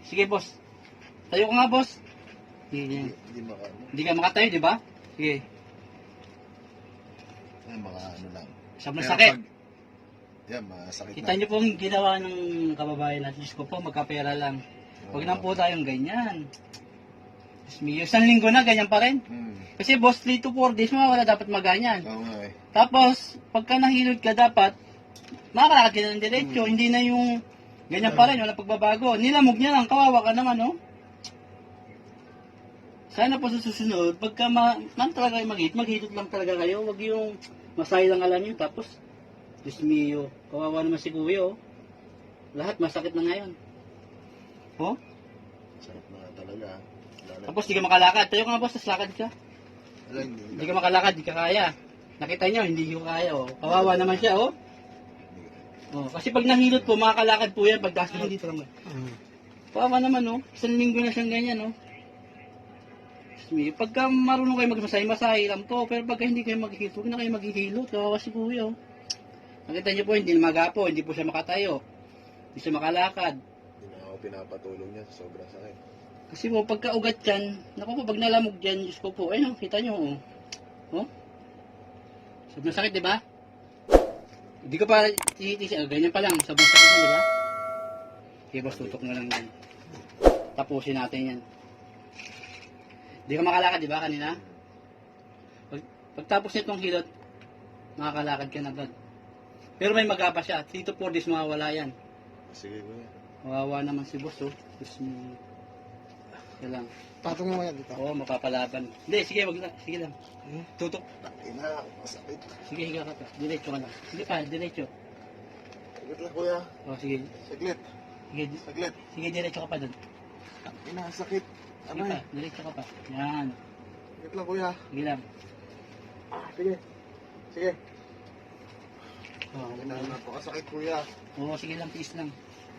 Sige, boss. Tayo ko nga, boss. Sige. Hindi ka makatayo, di ba? Sige. Ay, mga ano lang. Sobrang sakit. Yan, masakit Kita niyo po ang ginawa ng kababayan natin. Diyos ko po, magkapera lang. Huwag na po tayong ganyan. Diyos mio, isang linggo na, ganyan pa rin. Kasi boss, 3 to 4 days, wala dapat maganyan. Oo nga eh. Tapos, pagka nahilot ka dapat, makakalakad ka na ng diretso. Hindi na yung ganyan pa rin, wala pagbabago. Nilamog niya lang, kawawa ka naman, no? Sana po sa susunod, pagka man talaga kayo maghilot lang talaga kayo. Huwag yung masay lang alam nyo. Tapos, Diyos mio, kawawa naman si Kuya, oh. Lahat masakit na ngayon. Oh? Sakit na talaga. Tapos di ka makalakad. Tayo ka nga boss, tas lakad ka. Wala, Hindi ka makalakad, di ka kaya. Nakita nyo, hindi ko kaya, oh. Kawawa naman siya, oh. Oh, kasi pag nahilot po, makakalakad po yan. Pag taas naman dito lang. Kawawa naman, oh. Isang linggo na siyang ganyan, oh. Pagka marunong kayo magmasay-masay lang to. Pero pagka hindi kayo maghihilot, huwag na kayo maghihilot. Kawawa si Kuya, oh. Nakita niyo po, hindi na magapo, hindi po siya makatayo. Hindi siya makalakad. Hindi na ako pinapatulong niya sa sobrang sakit. Kasi po, pagka ugat yan, naku po, pag nalamog dyan, Diyos ko po, ayun, kita nyo, oh. Oh? Sobrang sakit, di ba? Hindi ko pa tinitisi, ganyan pa lang, sobrang sakit na, di ba? Sige, boss, tutok na lang yan. Tapusin natin yan. Hindi ka makalakad, di ba, kanina? Pagtapos nitong hilot, makakalakad ka na agad. Pero may magapa siya, 3 to 4 days mawawala yan. Sige kuya. Mawawa naman si boss, oh. Diyos mo. Sige lang. Patong mo yan dito. Oo, mapapalaban. Hindi, sige, wag lang. Sige lang. Tutok. Ina, masakit. Sige, higa ka pa. Diretso ka lang. Sige pa, diretso. Saglit lang kuya. O, sige. Saglit. Sige, Saglit. sige, diretso ka pa doon. Ina, sakit. Sige pa, diretso ka pa. Yan. Saglit lang kuya. Sige lang. Sige. Sige. Oo, Ina, napakasakit kuya. Oo, sige lang, tiis lang.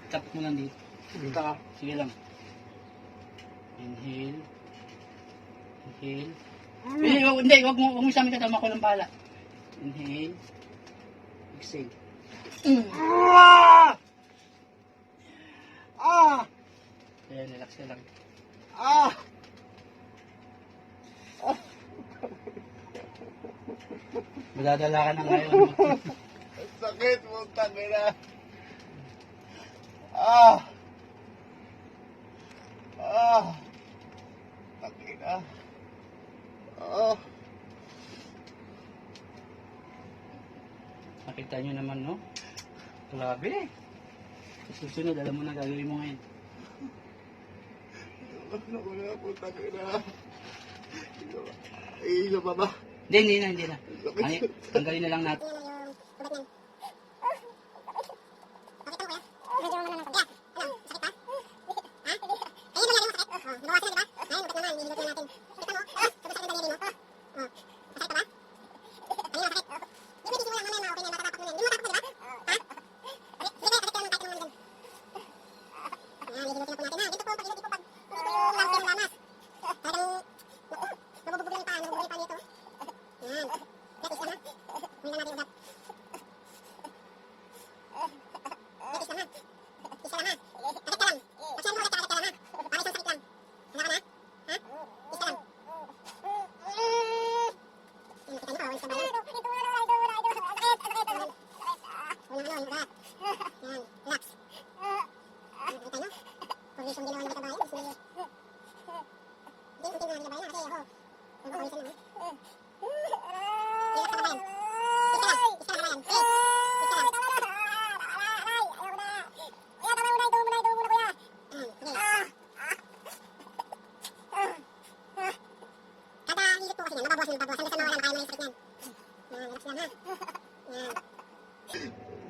Tap mo lang dito. Dito ka. Sige lang. Inhale. Inhale. Hindi, wag mo sa amin katama ko ng bala. Inhale. Exhale. Ayan, relax ka lang. Madadala ka na ngayon. Sakit mo, tangina. Tangina. Nakita nyo naman, no? Grabe. Sa susunod, alam mo na gagawin mo ngayon. Ano ko na po, tangina. Ilo pa ba? Hindi na. Ay, tanggalin na lang natin.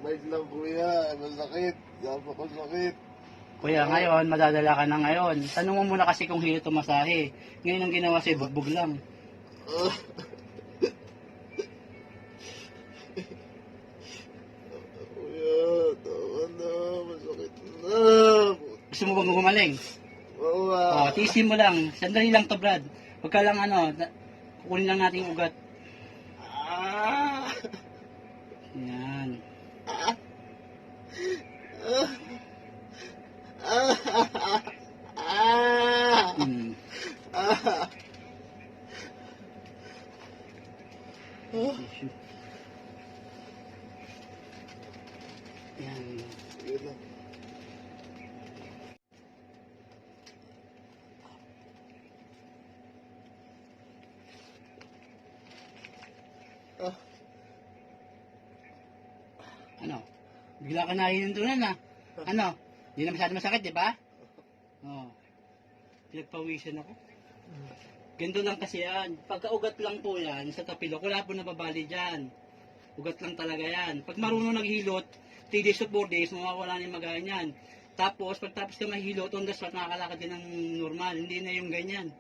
Wait lang kuya, masakit. Napakasakit. Kuya, ngayon, madadala ka na ngayon. Tanong mo muna kasi kung hilo tumasahe. Ngayon ang ginawa sa'yo, bugbog lang. Kuya, tawa na, masakit na. Gusto mo bang gumaling? Oo Tiisin mo lang. Sandali lang to, Brad. Huwag ka lang kukunin lang natin yung ugat. Yan. Hmm. Ah! Ah! Tissue. Yan. Sige na. Ah! Ano? Bigla ka nahihintunan na. Ano? Hindi na masyado masakit, di ba? Oo. Pinagpawisan ako. Ganito lang kasi yan. Pagka-ugat lang po yan, sa tapilok, wala po nababali dyan. Ugat lang talaga yan. Pag marunong naghilot, 3 days to 4 days, mawawala na yung magayan yan. Tapos, pagtapos ka mahilot, on the spot, makakalakad din ng normal. Hindi na yung ganyan.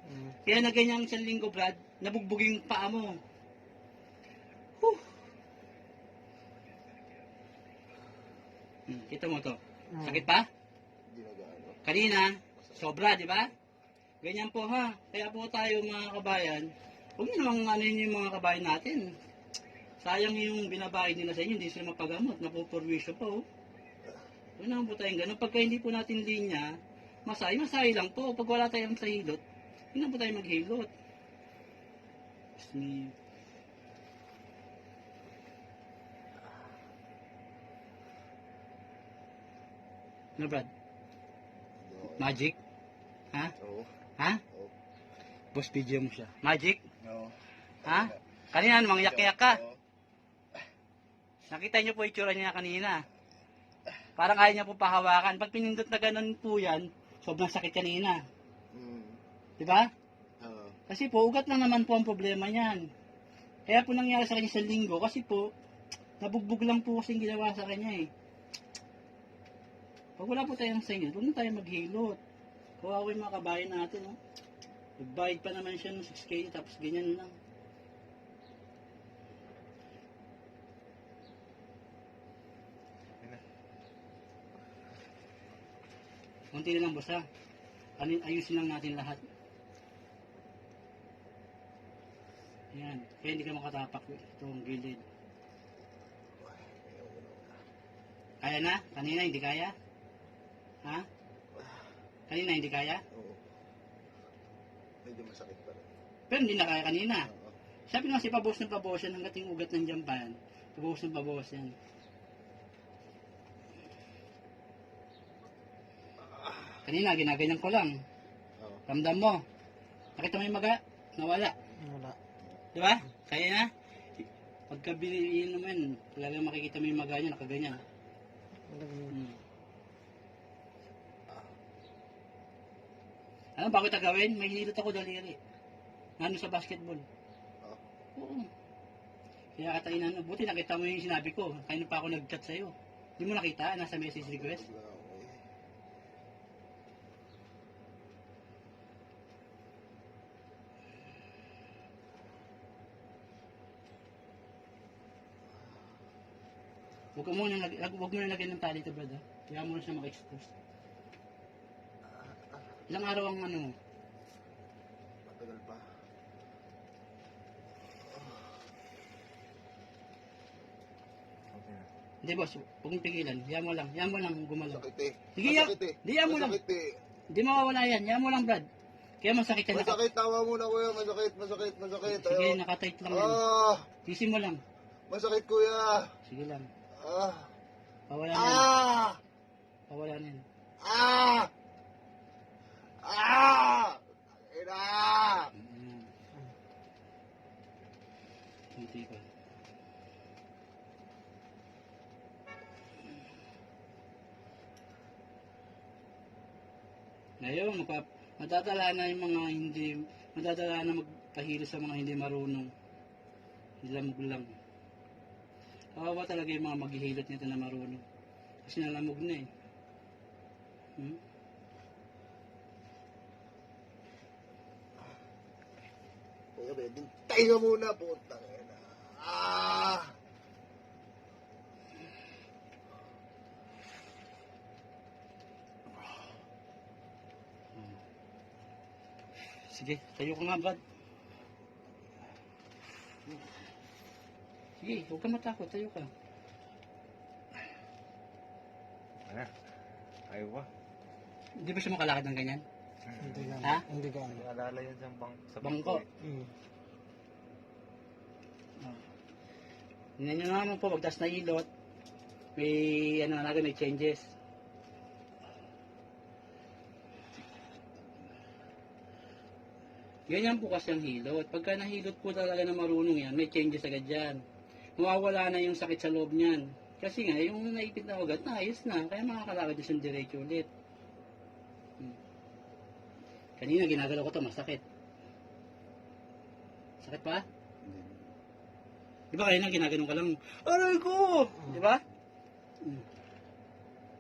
Kaya na ganyan isang linggo, Brad, nabugbog yung paa mo. Whew. Kita mo to. Sakit pa? Hindi na gaano. Kanina, sobra, di ba? Ganyan po ha. Kaya po tayo mga kabayan, huwag nyo namang ano yung mga kabayan natin. Sayang yung binabayad nila sa inyo, hindi sila mapagamot, napupurwisyo po. Huwag naman po tayong ganun. Pagka hindi po natin linya, masay lang po. Pag wala tayong sa hilot, hindi na po tayo maghilot. Diyos me. Ano Brad? Magic? Ha? Oo. Ha? Oo. Boss, video mo siya. Magic? Oo. Ha? Kanina, namang yak-yak ka. Oo. Nakita niyo po itsura niya kanina. Parang ayaw niya po pahawakan. Pag pinindot na ganun po yan, sobrang sakit kanina. Mm. Di ba? Oo. Kasi po, ugat lang naman po ang problema niyan. Kaya po nangyari sa kanya sa linggo, kasi po, nabugbog lang po kasi ginawa sa kanya eh. Pag wala po tayong singil, huwag na tayo maghilot. Kawawa yung mga kabayan natin, no? Nagbayad pa naman siya ng 6K, tapos ganyan lang. Kunti na lang, boss, ha? Ayusin lang natin lahat. Ayan. Kaya hindi ka makatapak itong gilid. Kaya na? Kanina hindi kaya? Ha? Kanina hindi kaya? Oo. Medyo masakit pa rin. Pero hindi na kaya kanina. Oo. Sabi nga si pabawas ng pabawas yan hanggat yung ugat ng jamban. Pabawas ng pabawas yan. Kanina, ginaganyan ko lang. Oo. Ramdam mo. Nakita mo yung maga? Nawala. Wala. Di ba? Kaya na. Pagka biniliin naman, talagang makikita mo yung maga niya, nakaganyan. Ano, bago ito gawin? May hinilot ako daliri. Ano sa basketball? Oo. Kaya katainan, buti nakita mo yung sinabi ko. Kaya pa ako nag-chat sa'yo. Hindi mo nakita? Nasa message request? Huwag mo na lagyan ng tali ito, brad. Kaya mo na siya maka-expose. Ilang araw ang ano mo? Matagal pa. Okay na. Hindi boss, huwag mong pigilan. Yan mo lang gumalaw. Masakit eh. Sige, Masakit eh. di yan mo lang. Masakit eh. Hindi mawawala yan. Yan mo lang, brad. Kaya masakit yan. Masakit, tawa muna kuya. Masakit. Sige, Ayaw. nakatight lang yan. Ah! Sisi mo lang. Masakit kuya. Sige lang. Ah! Pawala na yan. Ah! Pawala na yan. Ah! Ah! Ina! Ayan. Kunti pa. Ngayon, madadala na yung mga hindi, madadala na magpahilo sa mga hindi marunong. Nilamog lang. Kawawa talaga yung mga maghihilot nito na marunong. Kasi nalamog na eh. Kuya, Beding, tayo muna, putang ina. Ah! Sige, tayo ka nga, Brad. Sige, huwag ka matakot, tayo ka. Ano? Ayaw ba? Hindi ba siya makalakad ng ganyan? Hindi ka. Ha? Hindi ka. Naalala yun sa sa Bangko. Mm. Tingnan nyo naman po, pagtas na ilot, may, ano na may changes. Ganyan po kasi ang hilot. Pagka nahilot po talaga na marunong yan, may changes agad yan. Mawawala na yung sakit sa loob niyan. Kasi nga, yung naipit na ugat, naayos na. Kaya makakalakad yung diretso ulit. Kanina, ginagalaw ko to, masakit. Sakit pa? Di ba kanina, ginaganon ka lang, aray ko! Di ba?